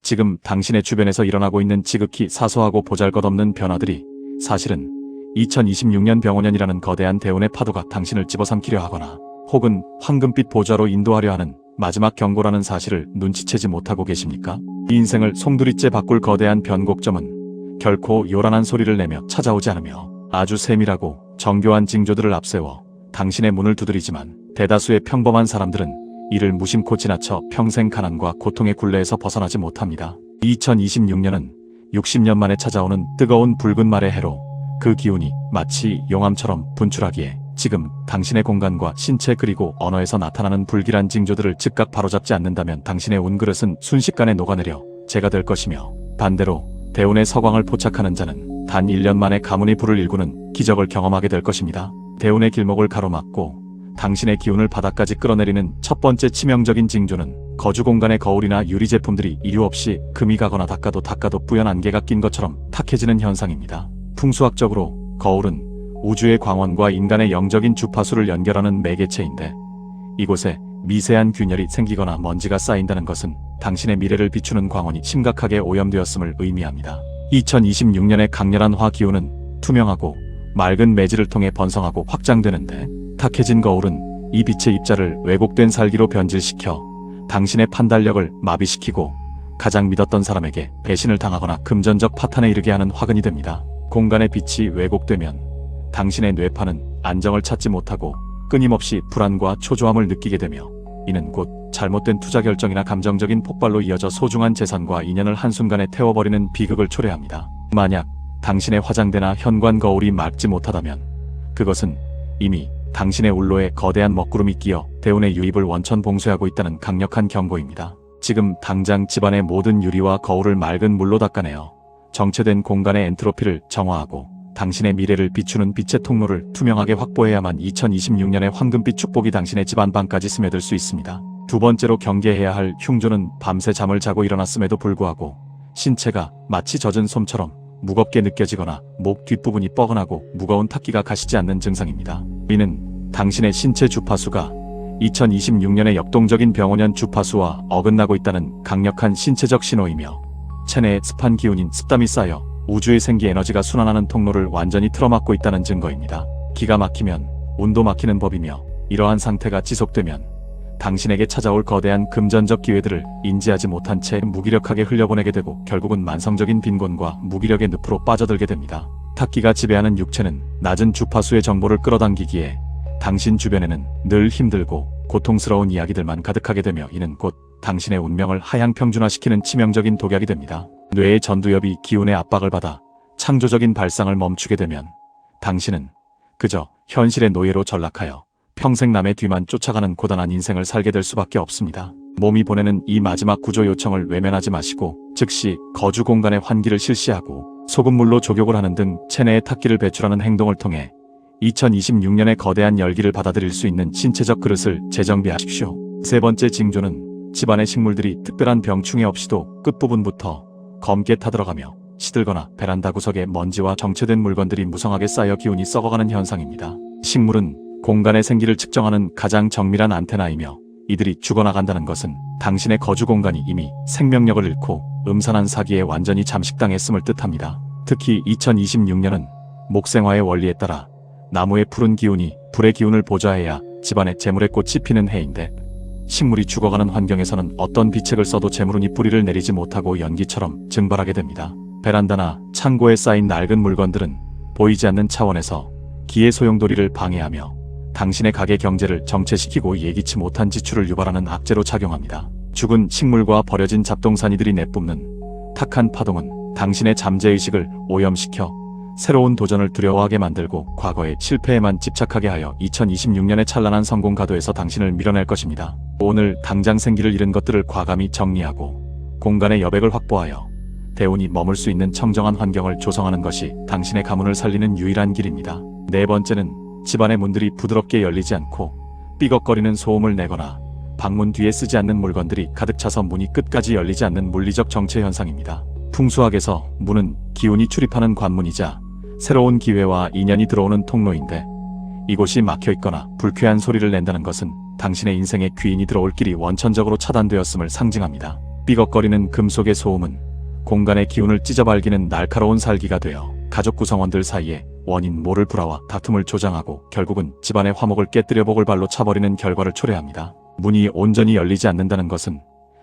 지금 당신의 주변에서 일어나고 있는 지극히 사소하고 보잘것없는 변화들이 사실은 2026년 병원년이라는 거대한 대운의 파도가 당신을 집어삼키려 하거나 혹은 황금빛 보좌로 인도하려 하는 마지막 경고라는 사실을 눈치채지 못하고 계십니까? 이 인생을 송두리째 바꿀 거대한 변곡점은 결코 요란한 소리를 내며 찾아오지 않으며 아주 세밀하고 정교한 징조들을 앞세워 당신의 문을 두드리지만 대다수의 평범한 사람들은 이를 무심코 지나쳐 평생 가난과 고통의 굴레에서 벗어나지 못합니다. 2026년은 60년 만에 찾아오는 뜨거운 붉은 말의 해로 그 기운이 마치 용암처럼 분출하기에 지금 당신의 공간과 신체 그리고 언어에서 나타나는 불길한 징조들을 즉각 바로잡지 않는다면 당신의 운그릇은 순식간에 녹아내려 재가 될 것이며, 반대로 대운의 서광을 포착하는 자는 단 1년 만에 가문이 불을 일구는 기적을 경험하게 될 것입니다. 대운의 길목을 가로막고 당신의 기운을 바닥까지 끌어내리는 첫 번째 치명적인 징조는 거주 공간의 거울이나 유리 제품들이 이유 없이 금이 가거나 닦아도 뿌연 안개가 낀 것처럼 탁해지는 현상입니다. 풍수학적으로 거울은 우주의 광원과 인간의 영적인 주파수를 연결하는 매개체인데, 이곳에 미세한 균열이 생기거나 먼지가 쌓인다는 것은 당신의 미래를 비추는 광원이 심각하게 오염되었음을 의미합니다. 2026년의 강렬한 화 기운은 투명하고 맑은 매질을 통해 번성하고 확장되는데, 탁해진 거울은 이 빛의 입자를 왜곡된 살기로 변질시켜 당신의 판단력을 마비시키고 가장 믿었던 사람에게 배신을 당하거나 금전적 파탄에 이르게 하는 화근이 됩니다. 공간의 빛이 왜곡되면 당신의 뇌파는 안정을 찾지 못하고 끊임없이 불안과 초조함을 느끼게 되며, 이는 곧 잘못된 투자 결정이나 감정적인 폭발로 이어져 소중한 재산과 인연을 한순간에 태워버리는 비극을 초래합니다. 만약 당신의 화장대나 현관 거울이 맑지 못하다면 그것은 이미 당신의 울로에 거대한 먹구름이 끼어 대운의 유입을 원천 봉쇄하고 있다는 강력한 경고입니다. 지금 당장 집안의 모든 유리와 거울을 맑은 물로 닦아내어 정체된 공간의 엔트로피를 정화하고 당신의 미래를 비추는 빛의 통로를 투명하게 확보해야만 2026년의 황금빛 축복이 당신의 집안 방까지 스며들 수 있습니다. 두 번째로 경계해야 할 흉조는 밤새 잠을 자고 일어났음에도 불구하고 신체가 마치 젖은 솜처럼 무겁게 느껴지거나 목 뒷부분이 뻐근하고 무거운 탁기가 가시지 않는 증상입니다. 이는 당신의 신체 주파수가 2026년의 역동적인 병원년 주파수와 어긋나고 있다는 강력한 신체적 신호이며, 체내에 습한 기운인 습담이 쌓여 우주의 생기 에너지가 순환하는 통로를 완전히 틀어막고 있다는 증거입니다. 기가 막히면 운도 막히는 법이며, 이러한 상태가 지속되면 당신에게 찾아올 거대한 금전적 기회들을 인지하지 못한 채 무기력하게 흘려보내게 되고 결국은 만성적인 빈곤과 무기력의 늪으로 빠져들게 됩니다. 탁기가 지배하는 육체는 낮은 주파수의 정보를 끌어당기기에 당신 주변에는 늘 힘들고 고통스러운 이야기들만 가득하게 되며, 이는 곧 당신의 운명을 하향평준화시키는 치명적인 독약이 됩니다. 뇌의 전두엽이 기운의 압박을 받아 창조적인 발상을 멈추게 되면 당신은 그저 현실의 노예로 전락하여 평생 남의 뒤만 쫓아가는 고단한 인생을 살게 될 수밖에 없습니다. 몸이 보내는 이 마지막 구조 요청을 외면하지 마시고 즉시 거주 공간의 환기를 실시하고 소금물로 족욕을 하는 등 체내에 탁기를 배출하는 행동을 통해 2026년의 거대한 열기를 받아들일 수 있는 신체적 그릇을 재정비하십시오. 세 번째 징조는 집안의 식물들이 특별한 병충해 없이도 끝부분부터 검게 타들어가며 시들거나 베란다 구석에 먼지와 정체된 물건들이 무성하게 쌓여 기운이 썩어가는 현상입니다. 식물은 공간의 생기를 측정하는 가장 정밀한 안테나이며, 이들이 죽어나간다는 것은 당신의 거주 공간이 이미 생명력을 잃고 음산한 사기에 완전히 잠식당했음을 뜻합니다. 특히 2026년은 목생화의 원리에 따라 나무의 푸른 기운이 불의 기운을 보좌해야 집안에 재물의 꽃이 피는 해인데, 식물이 죽어가는 환경에서는 어떤 비책을 써도 재물운이 뿌리를 내리지 못하고 연기처럼 증발하게 됩니다. 베란다나 창고에 쌓인 낡은 물건들은 보이지 않는 차원에서 기의 소용돌이를 방해하며 당신의 가게 경제를 정체시키고 예기치 못한 지출을 유발하는 악재로 작용합니다. 죽은 식물과 버려진 잡동사니들이 내뿜는 탁한 파동은 당신의 잠재의식을 오염시켜 새로운 도전을 두려워하게 만들고 과거의 실패에만 집착하게 하여 2026년의 찬란한 성공 가도에서 당신을 밀어낼 것입니다. 오늘 당장 생기를 잃은 것들을 과감히 정리하고 공간의 여백을 확보하여 대운이 머물 수 있는 청정한 환경을 조성하는 것이 당신의 가문을 살리는 유일한 길입니다. 네 번째는 집안의 문들이 부드럽게 열리지 않고 삐걱거리는 소음을 내거나 방문 뒤에 쓰지 않는 물건들이 가득 차서 문이 끝까지 열리지 않는 물리적 정체 현상입니다. 풍수학에서 문은 기운이 출입하는 관문이자 새로운 기회와 인연이 들어오는 통로인데, 이곳이 막혀있거나 불쾌한 소리를 낸다는 것은 당신의 인생에 귀인이 들어올 길이 원천적으로 차단되었음을 상징합니다. 삐걱거리는 금속의 소음은 공간의 기운을 찢어발기는 날카로운 살기가 되어 가족 구성원들 사이에 원인 모를 불화와 다툼을 조장하고 결국은 집안의 화목을 깨뜨려 복을 발로 차버리는 결과를 초래합니다. 문이 온전히 열리지 않는다는 것은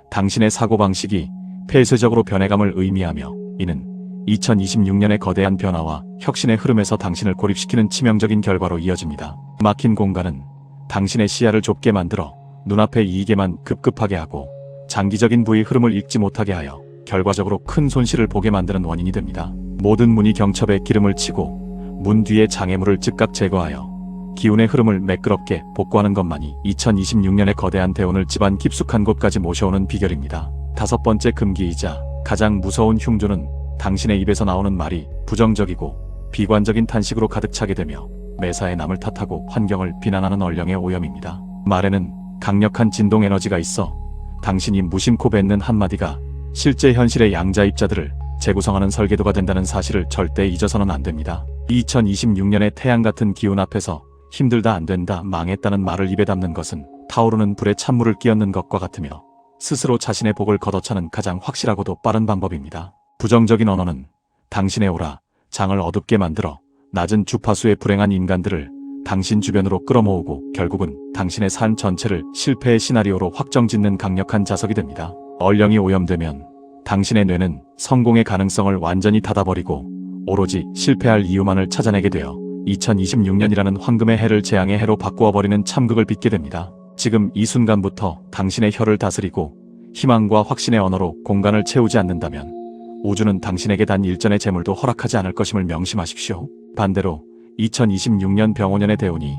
당신의 사고방식이 폐쇄적으로 변해감을 의미하며, 이는 2026년의 거대한 변화와 혁신의 흐름에서 당신을 고립시키는 치명적인 결과로 이어집니다. 막힌 공간은 당신의 시야를 좁게 만들어 눈앞의 이익에만 급급하게 하고 장기적인 부의 흐름을 읽지 못하게 하여 결과적으로 큰 손실을 보게 만드는 원인이 됩니다. 모든 문이 경첩에 기름을 치고 문 뒤의 장애물을 즉각 제거하여 기운의 흐름을 매끄럽게 복구하는 것만이 2026년의 거대한 대운을 집안 깊숙한 곳까지 모셔오는 비결입니다. 다섯 번째 금기이자 가장 무서운 흉조는 당신의 입에서 나오는 말이 부정적이고 비관적인 탄식으로 가득 차게 되며 매사에 남을 탓하고 환경을 비난하는 얼령의 오염입니다. 말에는 강력한 진동 에너지가 있어 당신이 무심코 뱉는 한마디가 실제 현실의 양자입자들을 재구성하는 설계도가 된다는 사실을 절대 잊어서는 안 됩니다. 2026년의 태양 같은 기운 앞에서 힘들다 안 된다 망했다는 말을 입에 담는 것은 타오르는 불에 찬물을 끼얹는 것과 같으며 스스로 자신의 복을 걷어차는 가장 확실하고도 빠른 방법입니다. 부정적인 언어는 당신의 오라, 장을 어둡게 만들어 낮은 주파수에 불행한 인간들을 당신 주변으로 끌어모으고 결국은 당신의 삶 전체를 실패의 시나리오로 확정짓는 강력한 자석이 됩니다. 얼령이 오염되면 당신의 뇌는 성공의 가능성을 완전히 닫아버리고 오로지 실패할 이유만을 찾아내게 되어 2026년이라는 황금의 해를 재앙의 해로 바꾸어버리는 참극을 빚게 됩니다. 지금 이 순간부터 당신의 혀를 다스리고 희망과 확신의 언어로 공간을 채우지 않는다면 우주는 당신에게 단 일전의 재물도 허락하지 않을 것임을 명심하십시오. 반대로 2026년 병오년의 대운이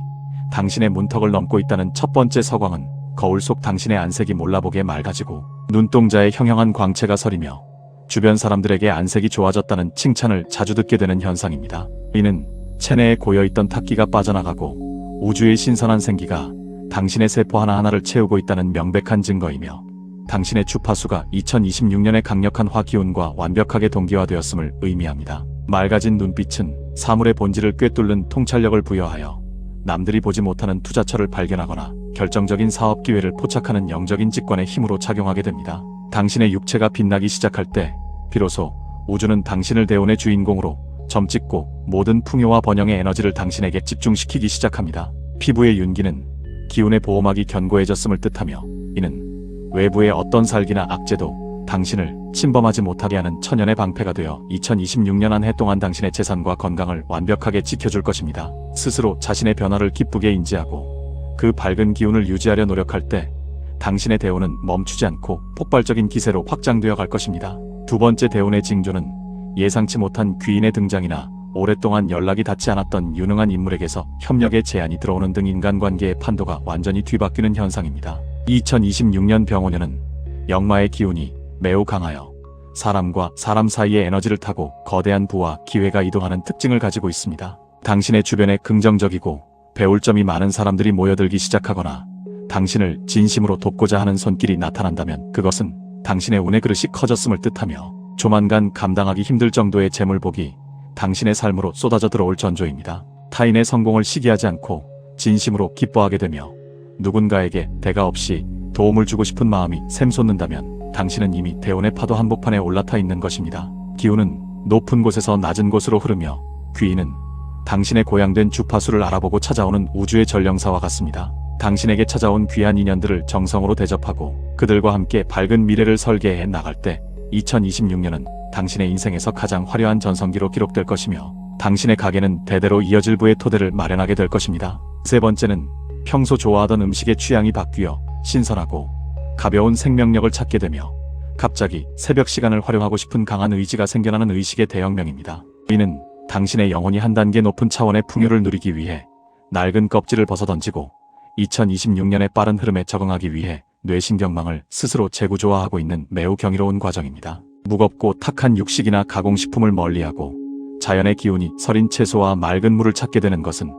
당신의 문턱을 넘고 있다는 첫 번째 서광은 거울 속 당신의 안색이 몰라보게 맑아지고 눈동자에 형형한 광채가 서리며 주변 사람들에게 안색이 좋아졌다는 칭찬을 자주 듣게 되는 현상입니다. 이는 체내에 고여있던 탁기가 빠져나가고 우주의 신선한 생기가 당신의 세포 하나하나를 채우고 있다는 명백한 증거이며 당신의 주파수가 2026년의 강력한 화기운과 완벽하게 동기화되었음을 의미합니다. 맑아진 눈빛은 사물의 본질을 꿰뚫는 통찰력을 부여하여 남들이 보지 못하는 투자처를 발견하거나 결정적인 사업 기회를 포착하는 영적인 직관의 힘으로 작용하게 됩니다. 당신의 육체가 빛나기 시작할 때 비로소 우주는 당신을 대운의 주인공으로 점찍고 모든 풍요와 번영의 에너지를 당신에게 집중시키기 시작합니다. 피부의 윤기는 기운의 보호막이 견고해졌음을 뜻하며 이는 외부의 어떤 살기나 악재도 당신을 침범하지 못하게 하는 천연의 방패가 되어 2026년 한 해 동안 당신의 재산과 건강을 완벽하게 지켜줄 것입니다. 스스로 자신의 변화를 기쁘게 인지하고 그 밝은 기운을 유지하려 노력할 때 당신의 대운은 멈추지 않고 폭발적인 기세로 확장되어 갈 것입니다. 두 번째 대운의 징조는 예상치 못한 귀인의 등장이나 오랫동안 연락이 닿지 않았던 유능한 인물에게서 협력의 제안이 들어오는 등 인간관계의 판도가 완전히 뒤바뀌는 현상입니다. 2026년 병오년은 역마의 기운이 매우 강하여 사람과 사람 사이의 에너지를 타고 거대한 부와 기회가 이동하는 특징을 가지고 있습니다. 당신의 주변에 긍정적이고 배울 점이 많은 사람들이 모여들기 시작하거나 당신을 진심으로 돕고자 하는 손길이 나타난다면 그것은 당신의 운의 그릇이 커졌음을 뜻하며 조만간 감당하기 힘들 정도의 재물복이 당신의 삶으로 쏟아져 들어올 전조입니다. 타인의 성공을 시기하지 않고 진심으로 기뻐하게 되며 누군가에게 대가 없이 도움을 주고 싶은 마음이 샘솟는다면 당신은 이미 대운의 파도 한복판에 올라타 있는 것입니다. 기운은 높은 곳에서 낮은 곳으로 흐르며 귀인은 당신의 고양된 주파수를 알아보고 찾아오는 우주의 전령사와 같습니다. 당신에게 찾아온 귀한 인연들을 정성으로 대접하고 그들과 함께 밝은 미래를 설계해 나갈 때 2026년은 당신의 인생에서 가장 화려한 전성기로 기록될 것이며 당신의 가게는 대대로 이어질 부의 토대를 마련하게 될 것입니다. 세 번째는 평소 좋아하던 음식의 취향이 바뀌어 신선하고 가벼운 생명력을 찾게 되며 갑자기 새벽 시간을 활용하고 싶은 강한 의지가 생겨나는 의식의 대혁명입니다. 이는 당신의 영혼이 한 단계 높은 차원의 풍요를 누리기 위해 낡은 껍질을 벗어던지고 2026년의 빠른 흐름에 적응하기 위해 뇌신경망을 스스로 재구조화하고 있는 매우 경이로운 과정입니다. 무겁고 탁한 육식이나 가공식품을 멀리하고 자연의 기운이 서린 채소와 맑은 물을 찾게 되는 것은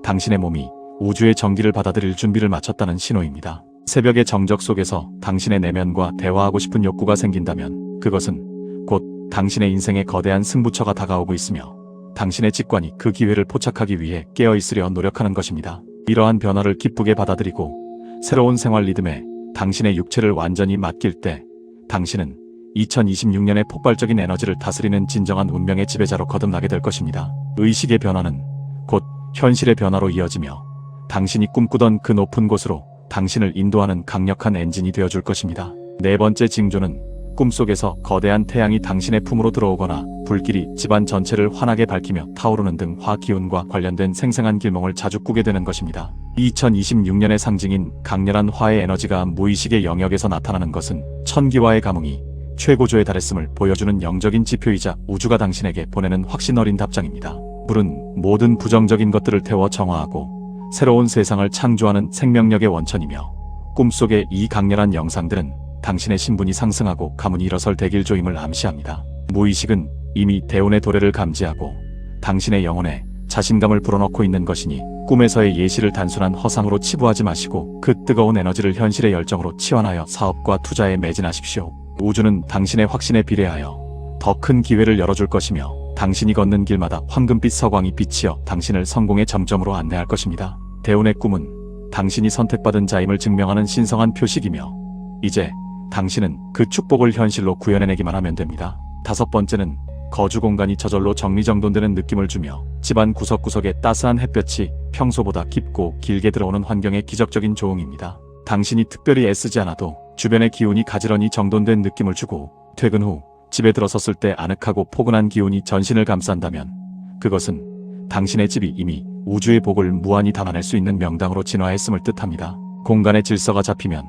당신의 몸이 우주의 정기를 받아들일 준비를 마쳤다는 신호입니다. 새벽의 정적 속에서 당신의 내면과 대화하고 싶은 욕구가 생긴다면 그것은 곧 당신의 인생의 거대한 승부처가 다가오고 있으며 당신의 직관이 그 기회를 포착하기 위해 깨어있으려 노력하는 것입니다. 이러한 변화를 기쁘게 받아들이고 새로운 생활 리듬에 당신의 육체를 완전히 맡길 때 당신은 2026년의 폭발적인 에너지를 다스리는 진정한 운명의 지배자로 거듭나게 될 것입니다. 의식의 변화는 곧 현실의 변화로 이어지며 당신이 꿈꾸던 그 높은 곳으로 당신을 인도하는 강력한 엔진이 되어줄 것입니다. 네 번째 징조는 꿈속에서 거대한 태양이 당신의 품으로 들어오거나 불길이 집안 전체를 환하게 밝히며 타오르는 등 화기운과 관련된 생생한 길몽을 자주 꾸게 되는 것입니다. 2026년의 상징인 강렬한 화의 에너지가 무의식의 영역에서 나타나는 것은 천기와의 감흥이 최고조에 달했음을 보여주는 영적인 지표이자 우주가 당신에게 보내는 확신 어린 답장입니다. 불은 모든 부정적인 것들을 태워 정화하고 새로운 세상을 창조하는 생명력의 원천이며 꿈속의 이 강렬한 영상들은 당신의 신분이 상승하고 가문이 일어설 대길조임을 암시합니다. 무의식은 이미 대운의 도래를 감지하고 당신의 영혼에 자신감을 불어넣고 있는 것이니 꿈에서의 예시를 단순한 허상으로 치부하지 마시고 그 뜨거운 에너지를 현실의 열정으로 치환하여 사업과 투자에 매진하십시오. 우주는 당신의 확신에 비례하여 더 큰 기회를 열어줄 것이며 당신이 걷는 길마다 황금빛 서광이 비치어 당신을 성공의 점점으로 안내할 것입니다. 대운의 꿈은 당신이 선택받은 자임을 증명하는 신성한 표식이며 이제 당신은 그 축복을 현실로 구현해내기만 하면 됩니다. 다섯 번째는 거주 공간이 저절로 정리정돈되는 느낌을 주며 집안 구석구석에 따스한 햇볕이 평소보다 깊고 길게 들어오는 환경의 기적적인 조응입니다. 당신이 특별히 애쓰지 않아도 주변의 기운이 가지런히 정돈된 느낌을 주고 퇴근 후 집에 들어섰을 때 아늑하고 포근한 기운이 전신을 감싼다면 그것은 당신의 집이 이미 우주의 복을 무한히 담아낼 수 있는 명당으로 진화했음을 뜻합니다. 공간의 질서가 잡히면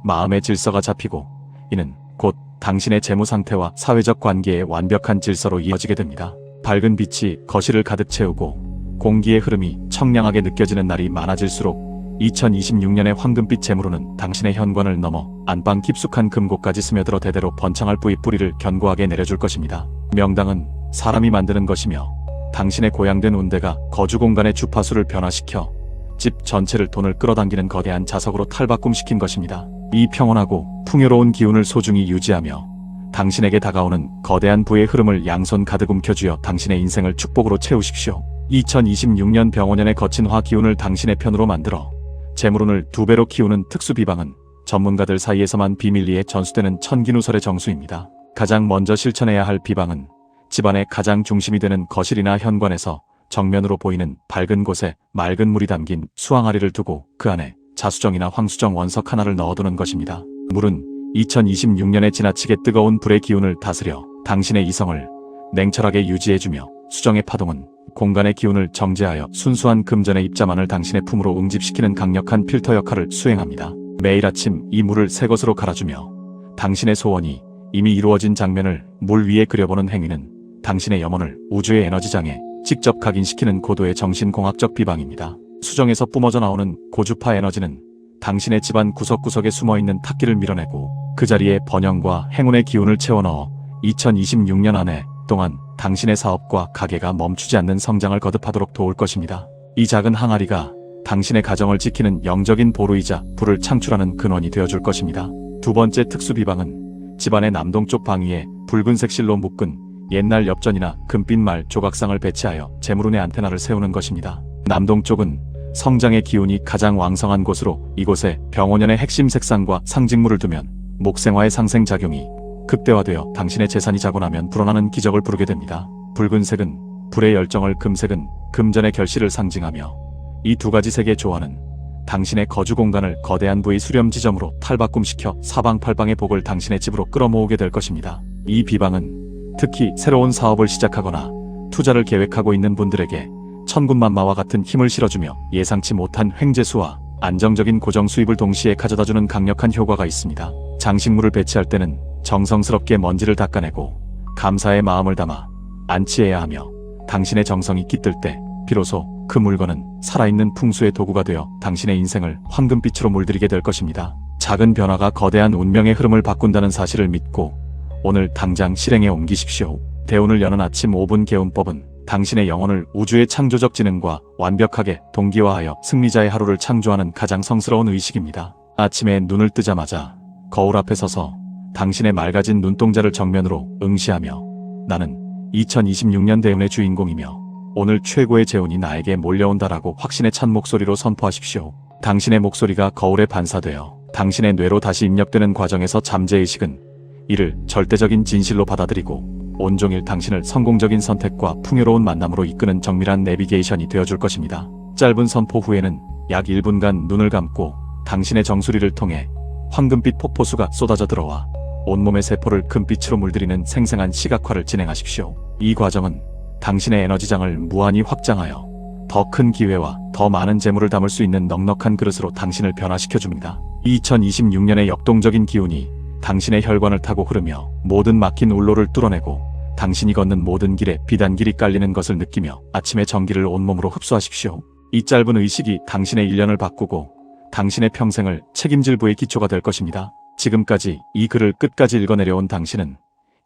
마음의 질서가 잡히고 이는 곧 당신의 재무 상태와 사회적 관계의 완벽한 질서로 이어지게 됩니다. 밝은 빛이 거실을 가득 채우고 공기의 흐름이 청량하게 느껴지는 날이 많아질수록 2026년의 황금빛 재물로는 당신의 현관을 넘어 안방 깊숙한 금고까지 스며들어 대대로 번창할 뿌리를 견고하게 내려줄 것입니다. 명당은 사람이 만드는 것이며 당신의 고양된 운대가 거주 공간의 주파수를 변화시켜 집 전체를 돈을 끌어당기는 거대한 자석으로 탈바꿈시킨 것입니다. 이 평온하고 풍요로운 기운을 소중히 유지하며 당신에게 다가오는 거대한 부의 흐름을 양손 가득 움켜쥐어 당신의 인생을 축복으로 채우십시오. 2026년 병원년의 거친 화 기운을 당신의 편으로 만들어 재물운을 2배로 키우는 특수 비방은 전문가들 사이에서만 비밀리에 전수되는 천기누설의 정수입니다. 가장 먼저 실천해야 할 비방은 집안의 가장 중심이 되는 거실이나 현관에서 정면으로 보이는 밝은 곳에 맑은 물이 담긴 수항아리를 두고 그 안에 자수정이나 황수정 원석 하나를 넣어두는 것입니다. 물은 2026년에 지나치게 뜨거운 불의 기운을 다스려 당신의 이성을 냉철하게 유지해주며 수정의 파동은 공간의 기운을 정제하여 순수한 금전의 입자만을 당신의 품으로 응집시키는 강력한 필터 역할을 수행합니다. 매일 아침 이 물을 새 것으로 갈아주며 당신의 소원이 이미 이루어진 장면을 물 위에 그려보는 행위는 당신의 염원을 우주의 에너지장에 직접 각인시키는 고도의 정신공학적 비방입니다. 수정에서 뿜어져 나오는 고주파 에너지는 당신의 집안 구석구석에 숨어있는 탁기를 밀어내고 그 자리에 번영과 행운의 기운을 채워넣어 2026년 안에 동안 당신의 사업과 가게가 멈추지 않는 성장을 거듭하도록 도울 것입니다. 이 작은 항아리가 당신의 가정을 지키는 영적인 보루이자 불을 창출하는 근원이 되어줄 것입니다. 두 번째 특수 비방은 집안의 남동쪽 방위에 붉은색 실로 묶은 옛날 엽전이나 금빛 말 조각상을 배치하여 재물운의 안테나를 세우는 것입니다. 남동쪽은 성장의 기운이 가장 왕성한 곳으로 이곳에 병원년의 핵심 색상과 상징물을 두면 목생화의 상생작용이 극대화되어 당신의 재산이 자고나면 불어나는 기적을 부르게 됩니다. 붉은색은 불의 열정을, 금색은 금전의 결실을 상징하며 이 두 가지 색의 조화는 당신의 거주 공간을 거대한 부의 수렴 지점으로 탈바꿈시켜 사방팔방의 복을 당신의 집으로 끌어모으게 될 것입니다. 이 비방은 특히 새로운 사업을 시작하거나 투자를 계획하고 있는 분들에게 천군만마와 같은 힘을 실어주며 예상치 못한 횡재수와 안정적인 고정 수입을 동시에 가져다주는 강력한 효과가 있습니다. 장식물을 배치할 때는 정성스럽게 먼지를 닦아내고 감사의 마음을 담아 안치해야 하며 당신의 정성이 깃들 때 비로소 그 물건은 살아있는 풍수의 도구가 되어 당신의 인생을 황금빛으로 물들이게 될 것입니다. 작은 변화가 거대한 운명의 흐름을 바꾼다는 사실을 믿고 오늘 당장 실행에 옮기십시오. 대운을 여는 아침 5분 개운법은 당신의 영혼을 우주의 창조적 지능과 완벽하게 동기화하여 승리자의 하루를 창조하는 가장 성스러운 의식입니다. 아침에 눈을 뜨자마자 거울 앞에 서서 당신의 맑아진 눈동자를 정면으로 응시하며 나는 2026년 대운의 주인공이며 오늘 최고의 재운이 나에게 몰려온다라고 확신에 찬 목소리로 선포하십시오. 당신의 목소리가 거울에 반사되어 당신의 뇌로 다시 입력되는 과정에서 잠재의식은 이를 절대적인 진실로 받아들이고 온종일 당신을 성공적인 선택과 풍요로운 만남으로 이끄는 정밀한 내비게이션이 되어줄 것입니다. 짧은 선포 후에는 약 1분간 눈을 감고 당신의 정수리를 통해 황금빛 폭포수가 쏟아져 들어와 온몸의 세포를 금빛으로 물들이는 생생한 시각화를 진행하십시오. 이 과정은 당신의 에너지장을 무한히 확장하여 더 큰 기회와 더 많은 재물을 담을 수 있는 넉넉한 그릇으로 당신을 변화시켜줍니다. 2026년의 역동적인 기운이 당신의 혈관을 타고 흐르며 모든 막힌 울로를 뚫어내고 당신이 걷는 모든 길에 비단길이 깔리는 것을 느끼며 아침의 정기를 온몸으로 흡수하십시오. 이 짧은 의식이 당신의 일년을 바꾸고 당신의 평생을 책임질 부의 기초가 될 것입니다. 지금까지 이 글을 끝까지 읽어내려온 당신은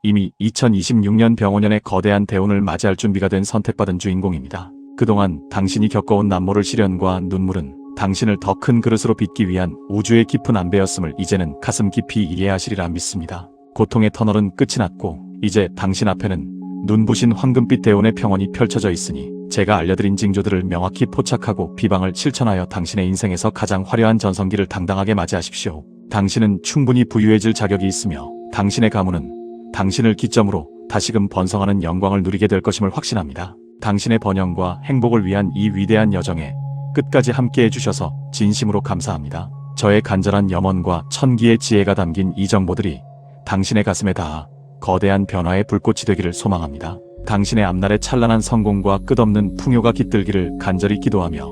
이미 2026년 병원년의 거대한 대운을 맞이할 준비가 된 선택받은 주인공입니다. 그동안 당신이 겪어온 남모를 시련과 눈물은 당신을 더 큰 그릇으로 빚기 위한 우주의 깊은 안배였음을 이제는 가슴 깊이 이해하시리라 믿습니다. 고통의 터널은 끝이 났고 이제 당신 앞에는 눈부신 황금빛 대운의 평원이 펼쳐져 있으니 제가 알려드린 징조들을 명확히 포착하고 비방을 실천하여 당신의 인생에서 가장 화려한 전성기를 당당하게 맞이하십시오. 당신은 충분히 부유해질 자격이 있으며 당신의 가문은 당신을 기점으로 다시금 번성하는 영광을 누리게 될 것임을 확신합니다. 당신의 번영과 행복을 위한 이 위대한 여정에 끝까지 함께해 주셔서 진심으로 감사합니다. 저의 간절한 염원과 천기의 지혜가 담긴 이 정보들이 당신의 가슴에 닿아 거대한 변화의 불꽃이 되기를 소망합니다. 당신의 앞날의 찬란한 성공과 끝없는 풍요가 깃들기를 간절히 기도하며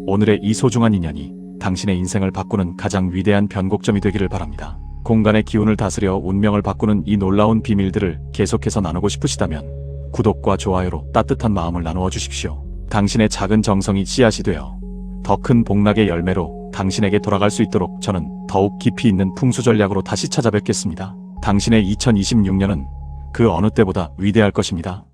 오늘의 이 소중한 인연이 당신의 인생을 바꾸는 가장 위대한 변곡점이 되기를 바랍니다. 공간의 기운을 다스려 운명을 바꾸는 이 놀라운 비밀들을 계속해서 나누고 싶으시다면 구독과 좋아요로 따뜻한 마음을 나누어 주십시오. 당신의 작은 정성이 씨앗이 되어 더 큰 복락의 열매로 당신에게 돌아갈 수 있도록 저는 더욱 깊이 있는 풍수 전략으로 다시 찾아뵙겠습니다. 당신의 2026년은 그 어느 때보다 위대할 것입니다.